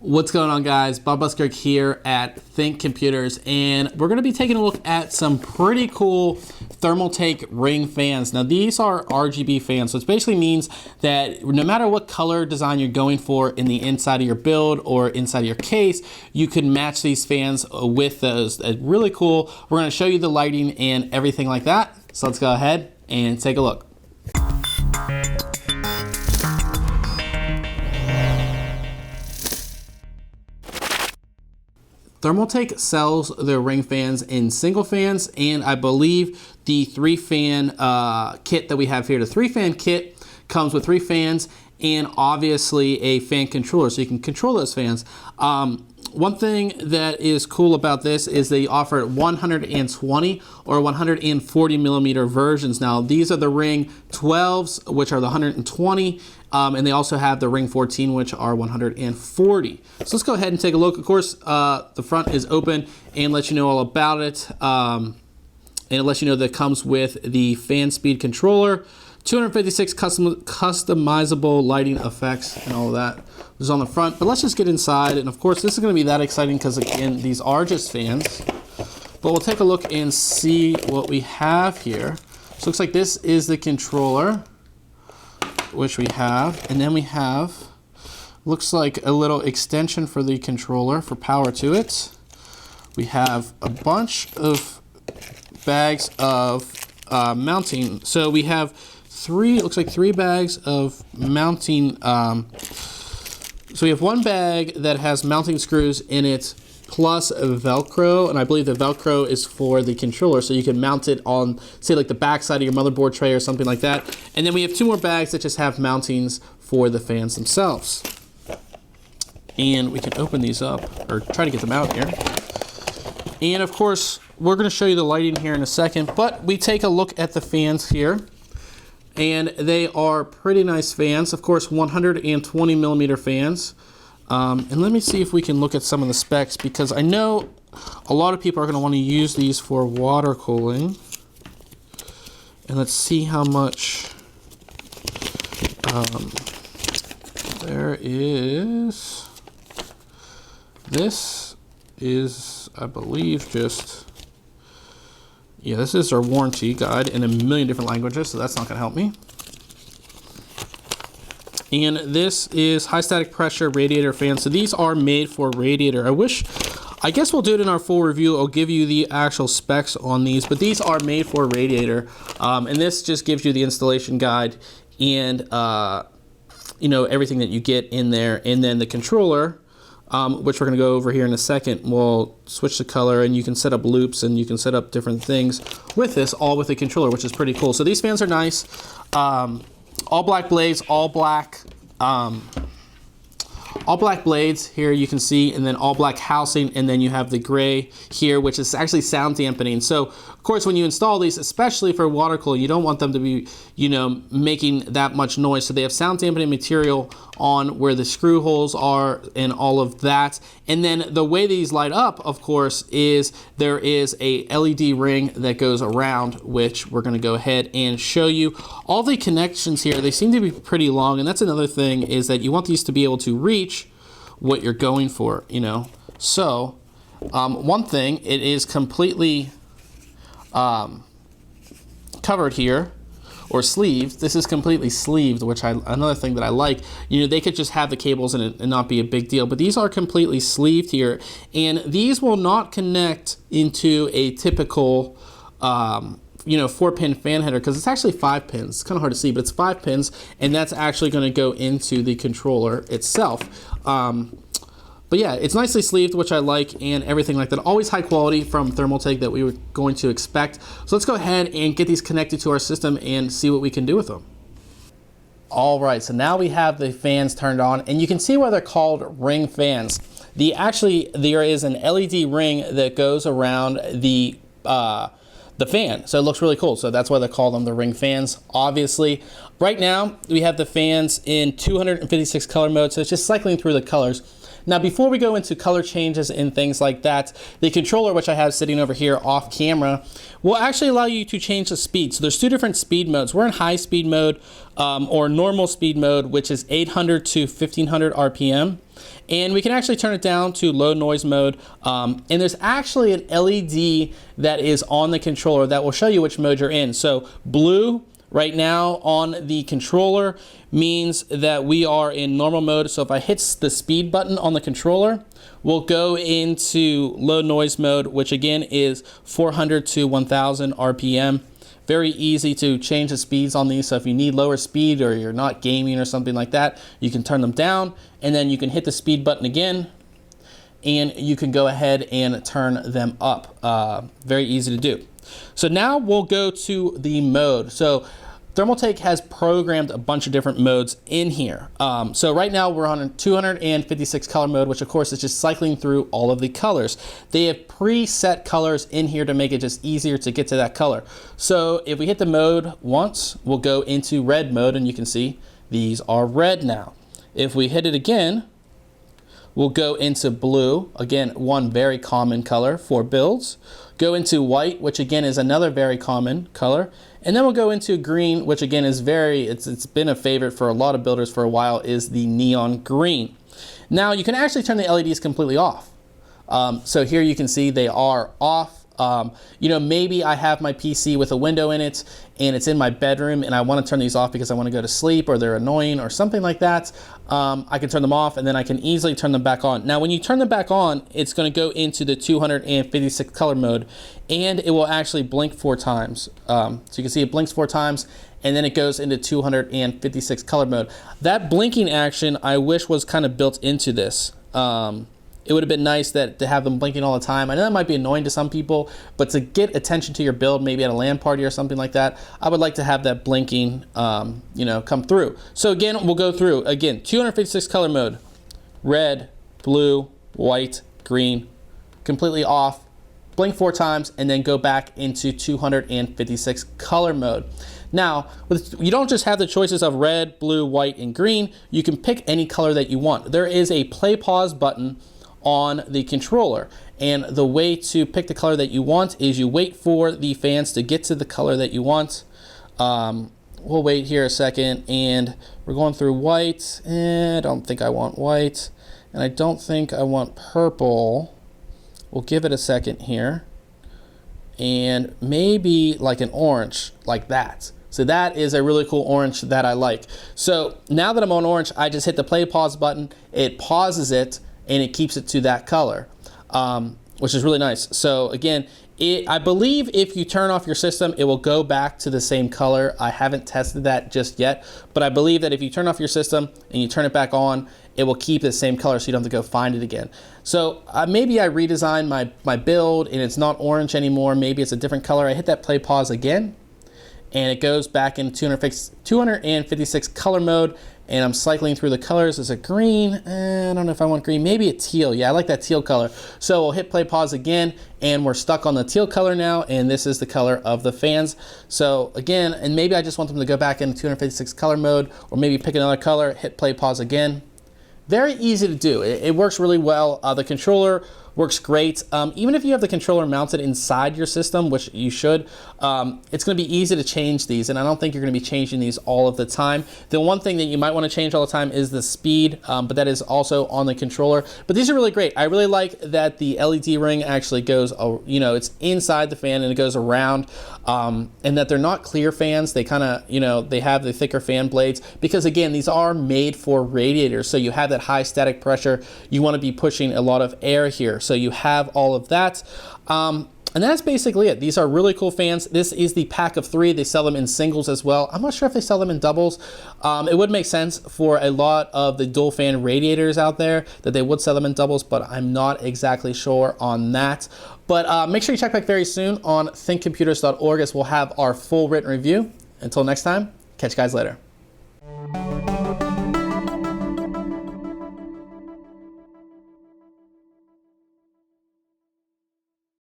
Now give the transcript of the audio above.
What's going on, guys? Bob Buskirk here at ThinkComputers, and we're going to be taking a look at some pretty cool Thermaltake Riing fans. Now, these are RGB fans, so it basically means that no matter what color design you're going for in the inside of your build or inside of your case, you can match these fans with those. Really cool. We're going to show you the lighting and everything like that. So let's go ahead and take a look. Thermaltake sells their Riing fans in single fans, and I believe the 3-fan kit that we have here, the 3-fan kit comes with 3 fans and obviously a fan controller, so you can control those fans. One thing that is cool about this is they offer 120 or 140 millimeter versions. Now, these are the Riing 12s, which are the 120, and they also have the Riing 14, which are 140. So let's go ahead and take a look. Of course, the front is open and lets you know all about it. And it lets you know that it comes with the fan speed controller, 256 customizable lighting effects and all of that is on the front. But let's just get inside. And of course, this is going to be that exciting because, again, these are just fans. But we'll take a look and see what we have here. So it looks like this is the controller, which we have. And then we have, looks like a little extension for the controller for power to it. We have a bunch of bags of mounting. So we have it looks like 3 bags of mounting. So we have 1 bag that has mounting screws in it plus Velcro, and I believe the Velcro is for the controller, so you can mount it on, say, like the back side of your motherboard tray or something like that. And then we have 2 more bags that just have mountings for the fans themselves. And we can open these up, or try to get them out here. And of course, we're going to show you the lighting here in a second, but we take a look at the fans here. And they are pretty nice fans, of course, 120 millimeter fans. And let me see if we can look at some of the specs, because I know a lot of people are going to want to use these for water cooling. And let's see how much there is. This is, I believe, just... yeah, this is our warranty guide in a million different languages, so that's not going to help me. And this is high static pressure radiator fan. So these are made for radiator. I guess we'll do it in our full review. I'll give you the actual specs on these, but these are made for radiator. And this just gives you the installation guide and you know, everything that you get in there. And then the controller, which we're going to go over here in a second. We'll switch the color, and you can set up loops, and you can set up different things with this, all with the controller, which is pretty cool. So these fans are nice. All black blades, all black blades here, you can see, and then all black housing, and then you have the gray here, which is actually sound dampening. So of course, when you install these, especially for water cooling, you don't want them to be, you know, making that much noise. So they have sound dampening material on where the screw holes are and all of that. And then the way these light up, of course, is there is a LED ring that goes around, which we're going to go ahead and show you. All the connections here, they seem to be pretty long, and that's another thing, is that you want these to be able to reach what you're going for, you know. So one thing, it is completely covered here, or sleeved. This is completely sleeved, which another thing that I like. You know, they could just have the cables in it and not be a big deal, but these are completely sleeved here, and these will not connect into a typical you know, 4-pin fan header, because it's actually 5 pins. It's kind of hard to see, but it's 5 pins, and that's actually going to go into the controller itself. But yeah, it's nicely sleeved, which I like, and everything like that. Always high quality from Thermaltake that we were going to expect. So let's go ahead and get these connected to our system and see what we can do with them. All right, so now we have the fans turned on, and you can see why they're called Riing fans. There is an LED ring that goes around the fan, so it looks really cool. So that's why they call them the Riing fans, obviously. Right now, we have the fans in 256 color mode, so it's just cycling through the colors. Now, before we go into color changes and things like that, the controller, which I have sitting over here off camera, will actually allow you to change the speed. So there's two different speed modes. We're in high speed mode or normal speed mode, which is 800 to 1500 RPM. And we can actually turn it down to low noise mode. And there's actually an LED that is on the controller that will show you which mode you're in. So blue right now on the controller means that we are in normal mode. So if I hit the speed button on the controller, we'll go into low noise mode, which again is 400 to 1000 RPM. Very easy to change the speeds on these. So if you need lower speed or you're not gaming or something like that, you can turn them down and then you can hit the speed button again and you can go ahead and turn them up. Very easy to do. So now we'll go to the mode. So Thermaltake has programmed a bunch of different modes in here. So right now we're on a 256 color mode, which of course is just cycling through all of the colors. They have preset colors in here to make it just easier to get to that color. So if we hit the mode once, we'll go into red mode and you can see these are red now. If we hit it again, we'll go into blue, again, one very common color for builds. Go into white, which again is another very common color. And then we'll go into green, which again is it's been a favorite for a lot of builders for a while, is the neon green. Now you can actually turn the LEDs completely off. So here you can see they are off. You know, maybe I have my PC with a window in it and it's in my bedroom and I want to turn these off because I want to go to sleep or they're annoying or something like that. I can turn them off and then I can easily turn them back on. Now when you turn them back on, it's going to go into the 256 color mode and it will actually blink 4 times. So you can see it blinks 4 times and then it goes into 256 color mode. That blinking action I wish was kind of built into this. It would have been nice to have them blinking all the time. I know that might be annoying to some people, but to get attention to your build, maybe at a LAN party or something like that, I would like to have that blinking, you know, come through. So again, we'll go through, again, 256 color mode, red, blue, white, green, completely off, blink 4 times, and then go back into 256 color mode. Now, you don't just have the choices of red, blue, white, and green. You can pick any color that you want. There is a play pause button on the controller, and the way to pick the color that you want is you wait for the fans to get to the color that you want. We'll wait here a second, and we're going through white, and I don't think I want white, and I don't think I want purple. We'll give it a second here, and maybe like an orange like that. So that is a really cool orange that I like. So now that I'm on orange, I just hit the play pause button, it pauses it, and it keeps it to that color, which is really nice. So again, I believe if you turn off your system, it will go back to the same color. I haven't tested that just yet, but I believe that if you turn off your system and you turn it back on, it will keep the same color so you don't have to go find it again. So maybe I redesigned my build and it's not orange anymore. Maybe it's a different color. I hit that play pause again and it goes back into 256 color mode. And I'm cycling through the colors. There's a green, I don't know if I want green, maybe a teal. Yeah, I like that teal color. So we'll hit play pause again, and we're stuck on the teal color now, and this is the color of the fans. So again, and maybe I just want them to go back into 256 color mode, or maybe pick another color, hit play pause again. Very easy to do. It works really well. The controller works great. Even if you have the controller mounted inside your system, which you should, it's going to be easy to change these, and I don't think you're going to be changing these all of the time. The one thing that you might want to change all the time is the speed, but that is also on the controller. But these are really great. I really like that the LED ring actually goes, you know, it's inside the fan and it goes around, and that they're not clear fans. They kind of, you know, they have the thicker fan blades because again, these are made for radiators. So you have that high static pressure. You want to be pushing a lot of air here. So you have all of that. And that's basically it. These are really cool fans. This is the pack of 3. They sell them in singles as well. I'm not sure if they sell them in doubles. It would make sense for a lot of the dual fan radiators out there that they would sell them in doubles, but I'm not exactly sure on that. But make sure you check back very soon on thinkcomputers.org as we'll have our full written review. Until next time, catch you guys later.